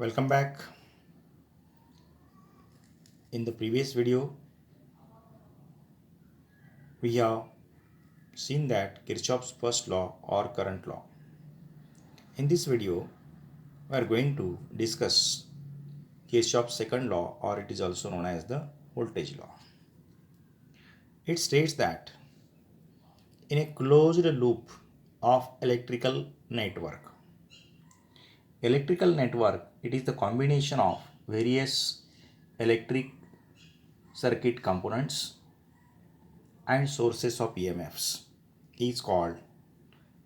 Welcome back. In the previous video, we have seen that Kirchhoff's first law or current law. In this video, we are going to discuss Kirchhoff's second law, or it is also known as the voltage law. It states that in a closed loop of electrical network, it is the combination of various electric circuit components and sources of EMFs is called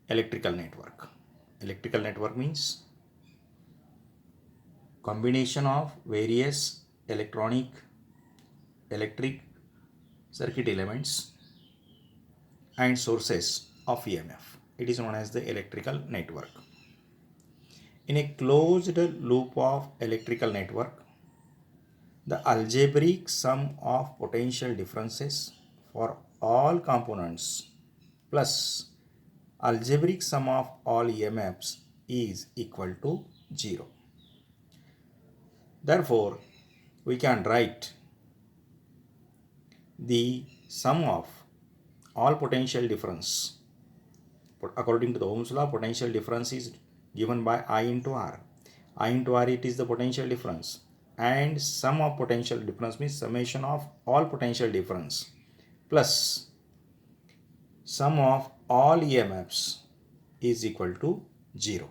electrical network. Electrical network means combination of various electric circuit elements and sources of EMF. It is known as the electrical network. In a closed loop of electrical network, the algebraic sum of potential differences for all components plus algebraic sum of all EMFs is equal to 0. Therefore, we can write the sum of all potential difference. According to the Ohm's law, potential difference is given by I into R. I into R, it is the potential difference. And sum of potential difference means summation of all potential difference plus sum of all EMFs is equal to 0.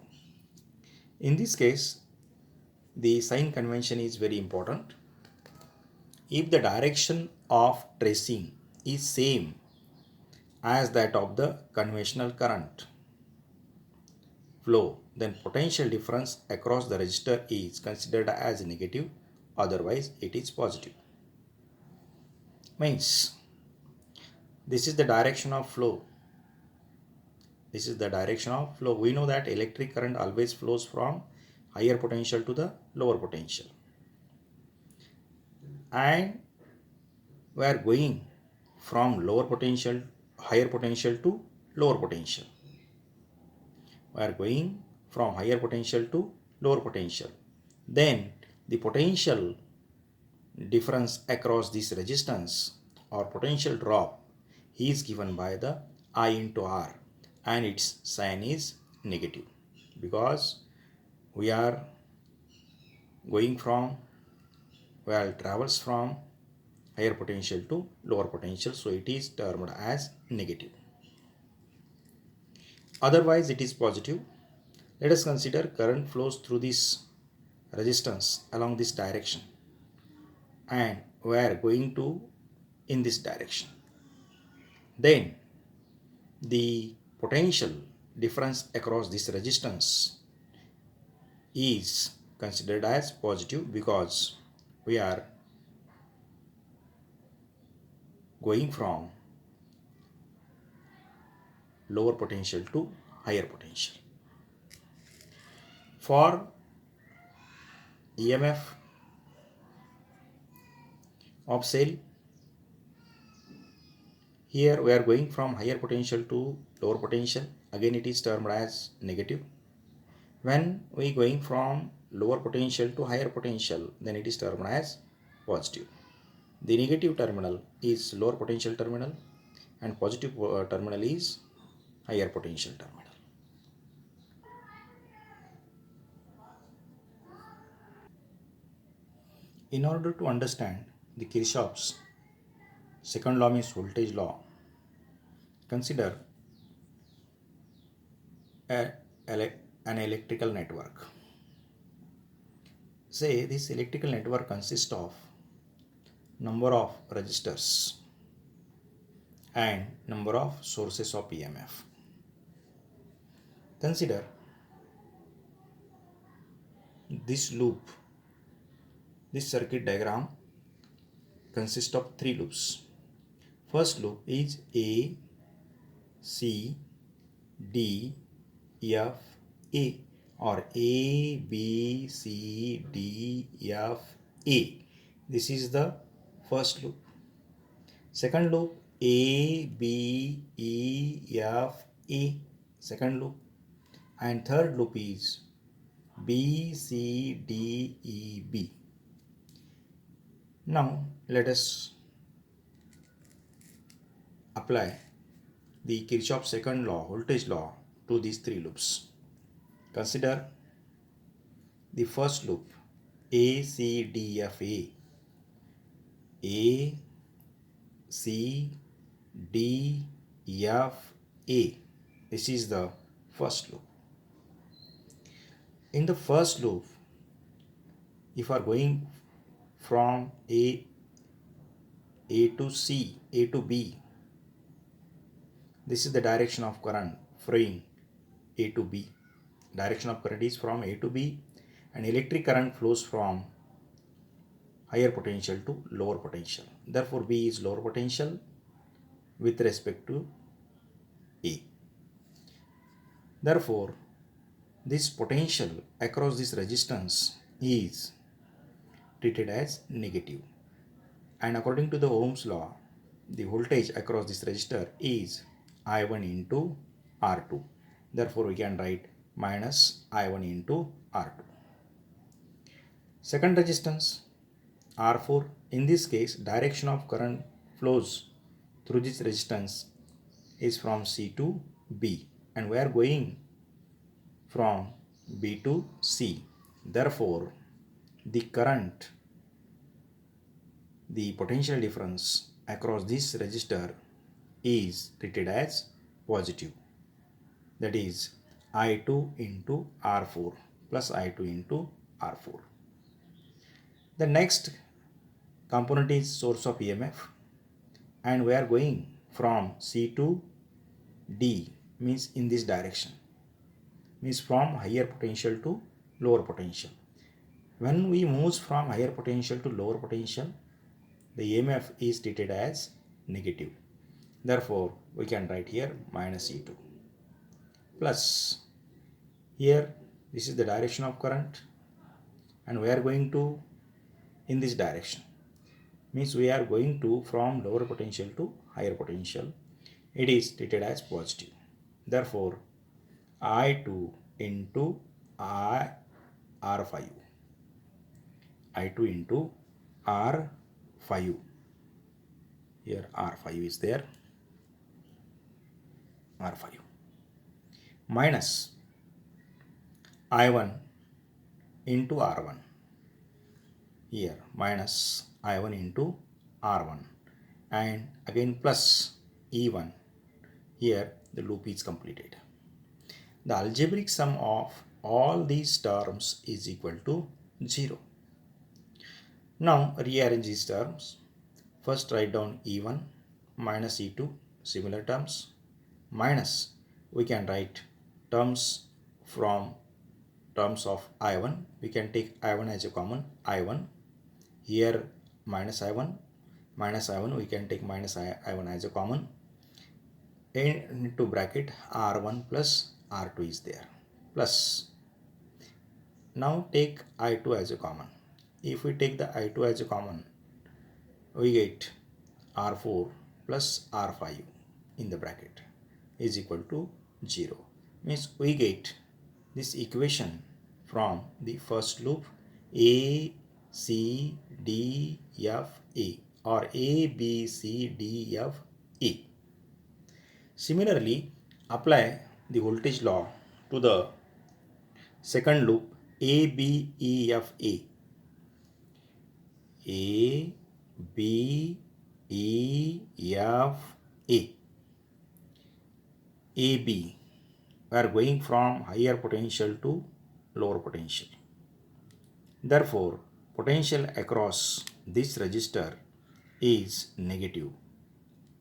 In this case, the sign convention is very important. If the direction of tracing is same as that of the conventional current flow, then potential difference across the resistor is considered as negative, otherwise it is positive. Means this is the direction of flow. This is the direction of flow. We know that electric current always flows from higher potential to the lower potential. And we are going from higher potential to lower potential. We are going from higher potential to lower potential. Then the potential difference across this resistance or potential drop is given by the I into R, and its sign is negative because we travels from higher potential to lower potential, so it is termed as negative. Otherwise it is positive. Let us consider current flows through this resistance along this direction, and we are going to in this direction. Then the potential difference across this resistance is considered as positive because we are going from lower potential to higher potential. For EMF of cell, here we are going from higher potential to lower potential. Again it is termed as negative. When we going from lower potential to higher potential, then it is termed as positive. The negative terminal is lower potential terminal and positive terminal is higher potential terminal. In order to understand the Kirchhoff's second law means voltage law, consider an electrical network. Say this electrical network consists of number of resistors and number of sources of EMF. Consider this loop. This circuit diagram consists of 3 loops. First loop is A, C, D, F, A, or A, B, C, D, F, A. This is the first loop. Second loop A, B, E, F, A. Second loop. And third loop is B, C, D, E, B. Now let us apply the Kirchhoff's second law, voltage law, to these three loops. Consider the first loop, A, C, D, F, A. A, C, D, F, A. This is the first loop. In the first loop, if you are going from A to C, A to B, this is the direction of current flowing A to B. Direction of current is from A to B, and electric current flows from higher potential to lower potential. Therefore, B is lower potential with respect to A. Therefore, this potential across this resistance is treated as negative. And according to the Ohm's law, the voltage across this resistor is I1 into R2. Therefore, we can write minus I1 into R2. Second resistance, R4. In this case, direction of current flows through this resistance is from C to B, and we are going from B to C. Therefore, the current, the potential difference across this resistor is treated as positive. That is I2 into R4 plus I2 into R4. The next component is source of EMF, and we are going from C to D, means in this direction, means from higher potential to lower potential. When we move from higher potential to lower potential, the EMF is treated as negative. Therefore, we can write here minus E2 plus, here this is the direction of current, and we are going to in this direction, means we are going to from lower potential to higher potential. It is treated as positive. Therefore, I2 into R5. I2 into R5. Here R5 is there. R5 minus I1 into R1. Here minus I1 into R1, and again plus E1. Here the loop is completed. The algebraic sum of all these terms is equal to 0. Now rearrange these terms. First write down E1 minus E2, similar terms, minus, we can write terms from terms of I1. We can take I1 as a common, I1. Here minus I1, we can take minus I1 as a common. Into bracket R1 plus R2 is there, plus, now take I2 as a common. If we take the I2 as a common, we get R4 plus R5 in the bracket is equal to 0. Means we get this equation from the first loop, A, C, D, F, A, or A, B, C, D, F, A. Similarly, apply the voltage law to the second loop, A, B, E, F, A. A, B, E, F, A. AB. We are going from higher potential to lower potential. Therefore, potential across this resistor is negative.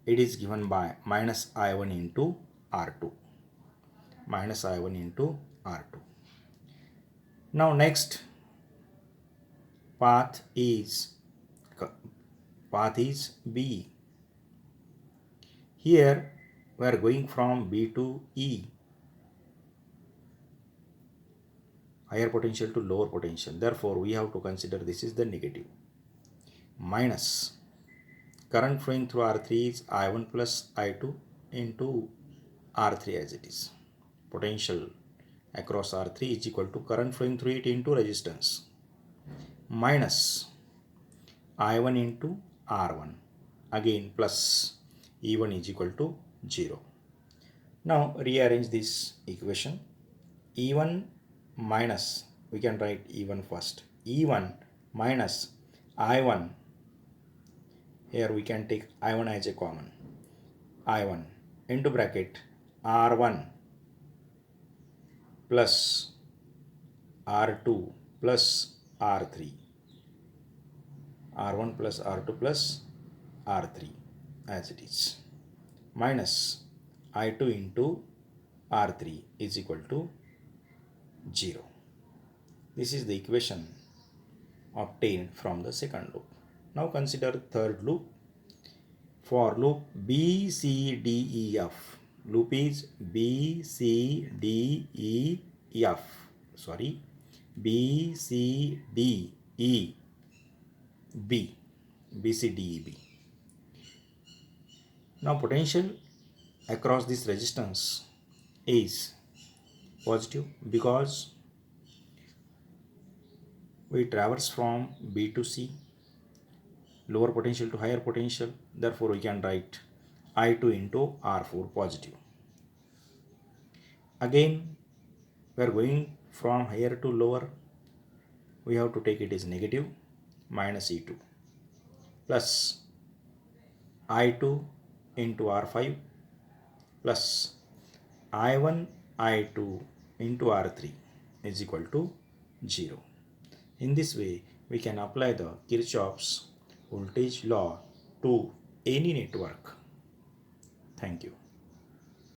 It is given by minus I1 into R2. Minus I1 into R2. Now next path is B. Here we are going from B to E, higher potential to lower potential. Therefore, we have to consider this is the negative. Minus current flowing through R3 is I1 plus I2 into R3 as it is. Potential across R3 is equal to current flowing through it into resistance minus I1 into R1, again plus E1 is equal to 0. Now rearrange this equation. E1 minus, we can write E1 first. E1 minus I1, here we can take I1 as a common. I1 into bracket R1 plus R2 plus R3. R1 plus R2 plus R3 as it is, minus I2 into R3 is equal to 0. This is the equation obtained from the second loop. Now consider third loop. For loop B, C, D, E, F. Loop is B, C, D, E, F. Sorry, B, C, D, E, B. B, C, D, E, B. Now potential across this resistance is positive because we traverse from B to C, lower potential to higher potential. Therefore we can write I2 into R4 positive. Again we are going from higher to lower, we have to take it as negative, minus E2 plus I2 into R5 plus I1 I2 into R3 is equal to 0. In this way, we can apply the Kirchhoff's voltage law to any network. Thank you.